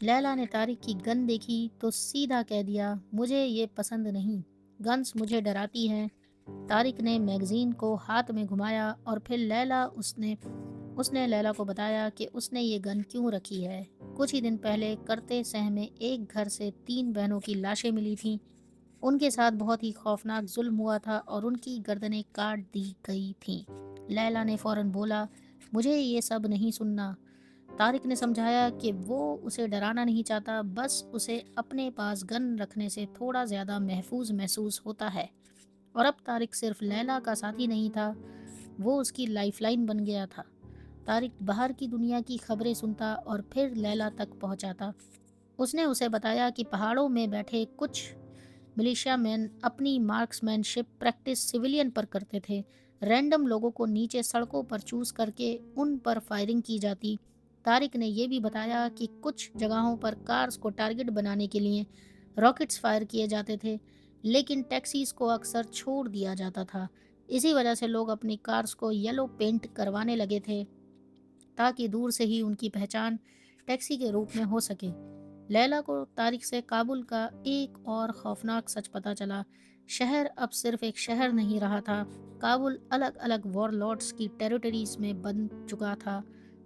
لیلا نے طارق کی گن دیکھی تو سیدھا کہہ دیا، مجھے یہ پسند نہیں، گنس مجھے ڈراتی ہیں۔ طارق نے میگزین کو ہاتھ میں گھمایا اور پھر اس نے لیلا کو بتایا کہ اس نے یہ گن کیوں رکھی ہے۔ کچھ ہی دن پہلے کرتے سہ میں ایک گھر سے 3 بہنوں کی لاشیں ملی تھیں۔ ان کے ساتھ بہت ہی خوفناک ظلم ہوا تھا اور ان کی گردنیں کاٹ دی گئی تھیں۔ لیلا نے فوراً بولا، مجھے یہ سب نہیں سننا۔ طارق نے سمجھایا کہ وہ اسے ڈرانا نہیں چاہتا، بس اسے اپنے پاس گن رکھنے سے تھوڑا زیادہ محفوظ محسوس ہوتا ہے۔ اور اب طارق صرف لیلا کا ساتھی نہیں تھا، وہ اس کی لائف لائن بن گیا تھا۔ طارق باہر کی دنیا کی خبریں سنتا اور پھر لیلا تک پہنچاتا۔ اس نے اسے بتایا کہ پہاڑوں میں بیٹھے کچھ ملیشیا مین اپنی مارکس مین شپ پریکٹس سویلین پر کرتے تھے۔ رینڈم لوگوں کو نیچے سڑکوں پر چوز کر کے ان پر فائرنگ کی جاتی۔ طارق نے یہ بھی بتایا کہ کچھ جگہوں پر کارز کو ٹارگٹ بنانے کے لیے راکٹس فائر کیے جاتے تھے، لیکن ٹیکسیز کو اکثر چھوڑ دیا جاتا تھا۔ اسی وجہ سے لوگ اپنی کارز کو یلو پینٹ کروانے لگے تھے تاکہ دور سے ہی ان کی پہچان ٹیکسی کے روپ میں ہو سکے۔ لیلا کو طارق سے کابل کا ایک اور خوفناک سچ پتہ چلا۔ شہر اب صرف ایک شہر نہیں رہا تھا، کابل الگ الگ وار لارڈز کی ٹیریٹریز میں بن چکا تھا۔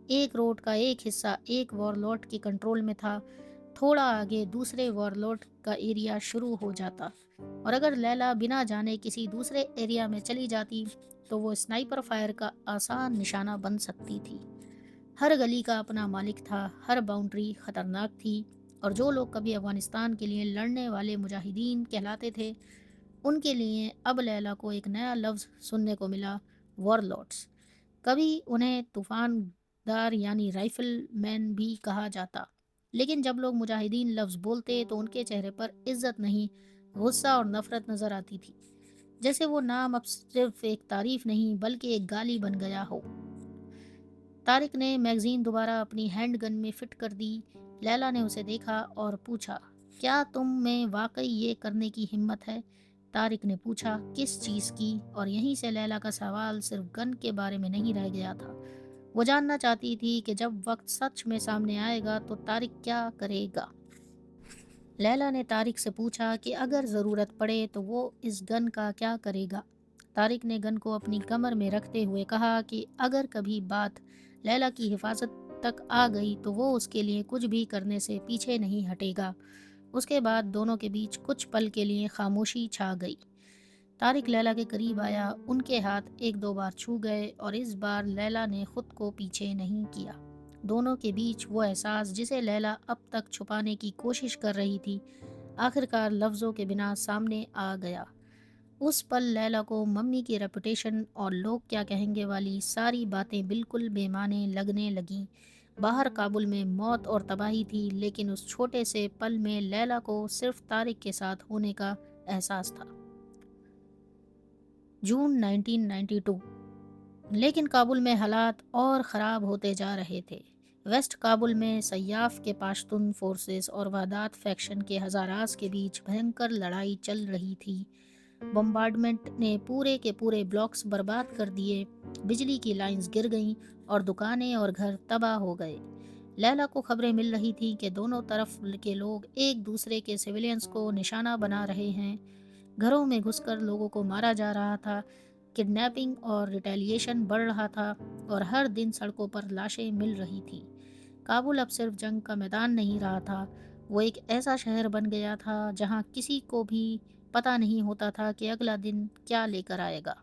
ایک روڈ کا ایک حصہ ایک وار لارڈ کی کنٹرول میں تھا، تھوڑا آگے دوسرے وار لارڈ کا ایریا شروع ہو جاتا، اور اگر لیلا بنا جانے کسی دوسرے ایریا میں چلی جاتی تو وہ سنائپر فائر کا آسان نشانہ بن سکتی تھی۔ ہر گلی کا اپنا مالک تھا، ہر باؤنڈری خطرناک تھی، اور جو لوگ کبھی افغانستان کے لیے لڑنے والے مجاہدین کہلاتے تھے، ان کے لیے اب لیلا کو ایک نیا لفظ سننے کو ملا، وار لارڈز۔ کبھی انہیں طوفان دار یعنی رائفل مین بھی کہا جاتا، لیکن جب لوگ مجاہدین لفظ بولتے تو ان کے چہرے پر عزت نہیں، غصہ اور نفرت نظر آتی تھی، جیسے وہ نام اب صرف ایک تعریف نہیں بلکہ ایک گالی بن گیا ہو۔ طارق نے میگزین دوبارہ اپنی ہینڈ گن میں فٹ کر دی۔ لیلا نے اسے دیکھا اور پوچھا، کیا تم میں واقعی یہ کرنے کی ہمت ہے؟ طارق نے پوچھا، کس چیز کی؟ اور یہیں سے لیلا کا سوال صرف گن کے بارے میں نہیں رہ گیا تھا۔ وہ جاننا چاہتی تھی کہ جب وقت سچ میں سامنے آئے گا تو طارق کیا کرے گا۔ لیلا نے طارق سے پوچھا کہ اگر ضرورت پڑے تو وہ اس گن کا کیا کرے گا۔ طارق نے گن کو اپنی کمر میں رکھتے ہوئے کہا کہ اگر کبھی بات لیلا کی حفاظت تک آ گئی تو وہ اس کے لیے کچھ بھی کرنے سے پیچھے نہیں ہٹے گا۔ اس کے بعد دونوں کے بیچ کچھ پل کے لیے خاموشی چھا گئی۔ طارق لیلا کے قریب آیا، ان کے ہاتھ ایک دو بار چھو گئے، اور اس بار لیلا نے خود کو پیچھے نہیں کیا۔ دونوں کے بیچ وہ احساس جسے لیلا اب تک چھپانے کی کوشش کر رہی تھی، آخرکار لفظوں کے بنا سامنے آ گیا۔ اس پل لیلا کو ممی کی ریپوٹیشن اور لوگ کیا کہیں گے والی ساری باتیں بالکل بے معنی لگنے لگیں۔ باہر کابل میں موت اور تباہی تھی، لیکن اس چھوٹے سے پل میں لیلا کو صرف طارق کے ساتھ ہونے کا احساس تھا۔ جون 1992۔ لیکن کابل میں حالات اور خراب ہوتے جا رہے تھے۔ ویسٹ کابل میں سیاف کے پاشتون فورسز اور وحدات فیکشن کے ہزاراز کے بیچ بھینکر لڑائی چل رہی تھی۔ بمبارڈمنٹ نے پورے کے پورے بلاکس برباد کر دیے، بجلی کی لائنز گر گئیں اور دکانیں اور گھر تباہ ہو گئے۔ لیلا کو خبریں مل رہی تھیں کہ دونوں طرف کے لوگ ایک دوسرے کے سویلینز کو نشانہ بنا رہے ہیں، گھروں میں گھس کر لوگوں کو مارا جا رہا تھا، کڈنیپنگ اور ریٹیلیشن بڑھ رہا تھا، اور ہر دن سڑکوں پر لاشیں مل رہی تھیں۔ کابل اب صرف جنگ کا میدان نہیں رہا تھا، وہ ایک ایسا شہر بن گیا تھا جہاں کسی کو بھی پتہ نہیں ہوتا تھا کہ اگلا دن کیا لے کر آئے گا۔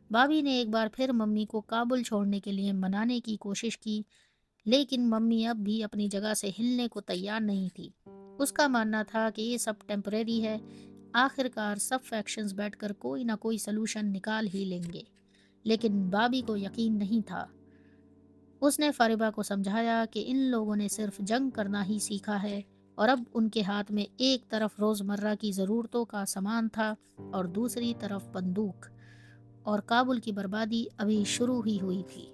بابی نے ایک بار پھر ممی کو کابل چھوڑنے کے لیے منانے کی کوشش کی، لیکن ممی اب بھی اپنی جگہ سے ہلنے کو تیار نہیں تھی۔ اس کا ماننا تھا کہ یہ سب ٹیمپریری ہے، آخرکار سب فیکشنز بیٹھ کر کوئی نہ کوئی سلوشن نکال ہی لیں گے۔ لیکن بابی کو یقین نہیں تھا۔ اس نے فاربہ کو سمجھایا کہ ان لوگوں نے صرف جنگ کرنا ہی سیکھا ہے، اور اب ان کے ہاتھ میں ایک طرف روزمرہ کی ضرورتوں کا سامان تھا اور دوسری طرف بندوق، اور کابل کی بربادی ابھی شروع ہی ہوئی تھی۔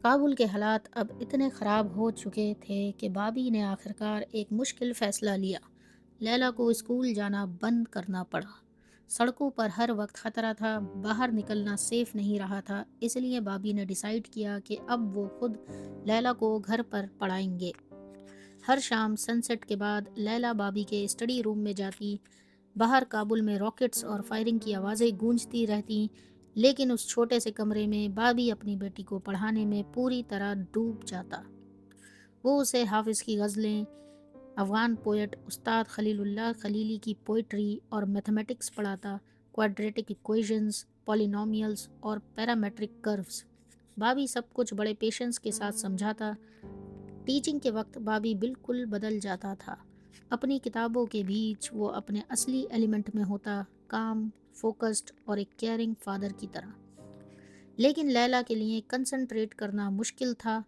کابل کے حالات اب اتنے خراب ہو چکے تھے کہ بابی نے آخرکار ایک مشکل فیصلہ لیا۔ لیلا کو اسکول جانا بند کرنا پڑا۔ سڑکوں پر ہر وقت خطرہ تھا، باہر نکلنا سیف نہیں رہا تھا، اس لیے بابی نے ڈیسائیڈ کیا کہ اب وہ خود لیلا کو گھر پر پڑھائیں گے۔ ہر شام سن سیٹ کے بعد لیلا بابی کے اسٹڈی روم میں جاتی. باہر کابل میں راکٹس اور فائرنگ کی آوازیں گونجتی رہتی، لیکن اس چھوٹے سے کمرے میں بابی اپنی بیٹی کو پڑھانے میں پوری طرح ڈوب جاتا. وہ اسے حافظ کی غزلیں، افغان پوئٹ استاد خلیل اللہ خلیلی کی پوئٹری اور میتھمیٹکس پڑھاتا، کوادریٹک ایکویشنز، پولینومیلز اور پیرامیٹرک کروز. بابی سب کچھ بڑے پیشنس کے ساتھ سمجھاتا. ٹیچنگ کے وقت بابی بالکل بدل جاتا تھا. اپنی کتابوں کے بیچ وہ اپنے اصلی ایلیمنٹ میں ہوتا، کام، فوکسڈ اور ایک کیئرنگ فادر کی طرح. لیکن لیلا کے لیے کنسنٹریٹ کرنا مشکل تھا.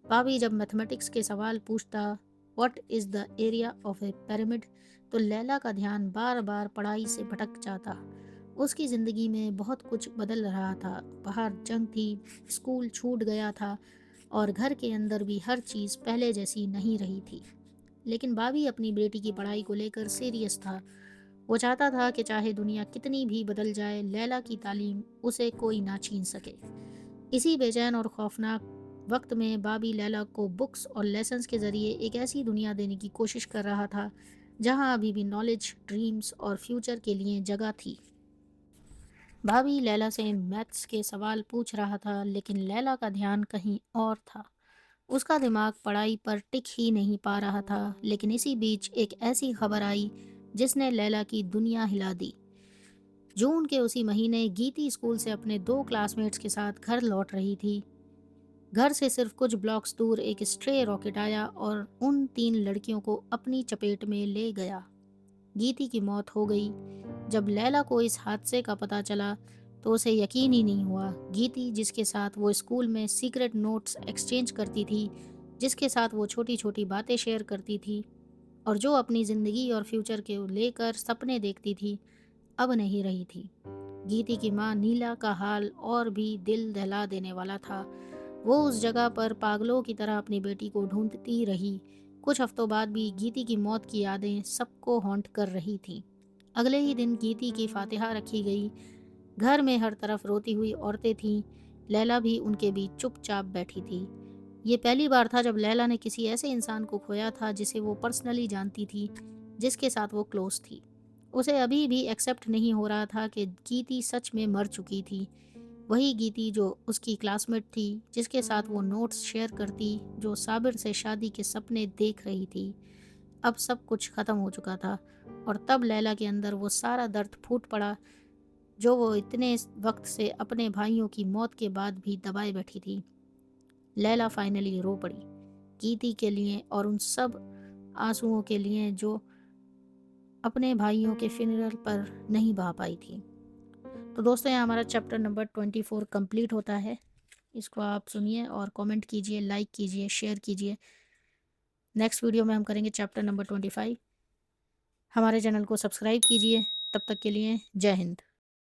بابی جب میتھمیٹکس کے سوال پوچھتا، what is the area of a pyramid, تو لیلا کا دھیان بار بار پڑھائی سے بھٹک جاتا. اس کی زندگی میں بہت کچھ بدل رہا تھا. باہر جنگ تھی، اسکول چھوٹ گیا تھا اور گھر کے اندر بھی ہر چیز پہلے جیسی نہیں رہی تھی. لیکن بابی اپنی بیٹی کی پڑھائی کو لے کر سیریس تھا. وہ چاہتا تھا کہ چاہے دنیا کتنی بھی بدل جائے، لیلا کی تعلیم اسے کوئی نہ چھین سکے. اسی بے چین اور خوفناک وقت میں بابی لیلا کو بکس اور لیسنز کے ذریعے ایک ایسی دنیا دینے کی کوشش کر رہا تھا جہاں ابھی بھی نالج، ڈریمز اور فیوچر کے لیے جگہ تھی. بابی لیلا سے میتھس کے سوال پوچھ رہا تھا، لیکن لیلا کا دھیان کہیں اور تھا. اس کا دماغ پڑھائی پر ٹک ہی نہیں پا رہا تھا. لیکن اسی بیچ ایک ایسی خبر آئی جس نے لیلا کی دنیا ہلا دی. جون کے اسی مہینے گیتی اسکول سے اپنے 2 کلاس میٹس کے ساتھ گھر لوٹ رہی تھی. گھر سے صرف کچھ بلاکس دور ایک اسٹرے راکٹ آیا اور ان 3 لڑکیوں کو اپنی چپیٹ میں لے گیا. گیتی کی موت ہو گئی. جب لیلا کو اس حادثے کا پتہ چلا تو اسے یقین ہی نہیں ہوا. گیتی، جس کے ساتھ وہ اسکول میں سیکرٹ نوٹس ایکسچینج کرتی تھی، جس کے ساتھ وہ چھوٹی چھوٹی باتیں شیئر کرتی تھی اور جو اپنی زندگی اور فیوچر کے لے کر سپنے دیکھتی تھی، اب نہیں رہی تھی. گیتی کی ماں نیلا کا حال اور بھی دل دہلا دینے والا تھا. وہ اس جگہ پر پاگلوں کی طرح اپنی بیٹی کو ڈھونڈتی رہی. کچھ ہفتوں بعد بھی گیتی کی موت کی یادیں سب کو ہانٹ کر رہی تھیں. اگلے ہی دن گیتی کی فاتحہ رکھی گئی. گھر میں ہر طرف روتی ہوئی عورتیں تھیں. لیلا بھی ان کے بیچ چپ چاپ بیٹھی تھی. یہ پہلی بار تھا جب لیلا نے کسی ایسے انسان کو کھویا تھا جسے وہ پرسنلی جانتی تھی، جس کے ساتھ وہ کلوز تھی. اسے ابھی بھی ایکسیپٹ نہیں ہو رہا تھا کہ گیتی سچ میں مر چکی تھی. وہی گیتی جو اس کی کلاس میٹ تھی، جس کے ساتھ وہ نوٹس شیئر کرتی، جو صابر سے شادی کے سپنے دیکھ رہی تھی. اب سب کچھ ختم ہو چکا تھا اور تب لیلا کے اندر وہ سارا درد پھوٹ پڑا جو وہ اتنے وقت سے اپنے بھائیوں کی موت کے بعد بھی دبائے بیٹھی تھی. لیلا فائنلی رو پڑی، گیتی کے لیے اور ان سب آنسوؤں کے لیے جو اپنے بھائیوں کے فنرل پر نہیں بہا پائی تھی. تو دوستوں، یہاں ہمارا چیپٹر نمبر 24 کمپلیٹ ہوتا ہے. اس کو آپ سنیے اور کومنٹ کیجئے، لائک کیجئے، شیئر کیجئے. نیکسٹ ویڈیو میں ہم کریں گے چیپٹر نمبر 25. ہمارے چینل کو سبسکرائب کیجئے. تب تک کے لیے جے ہند.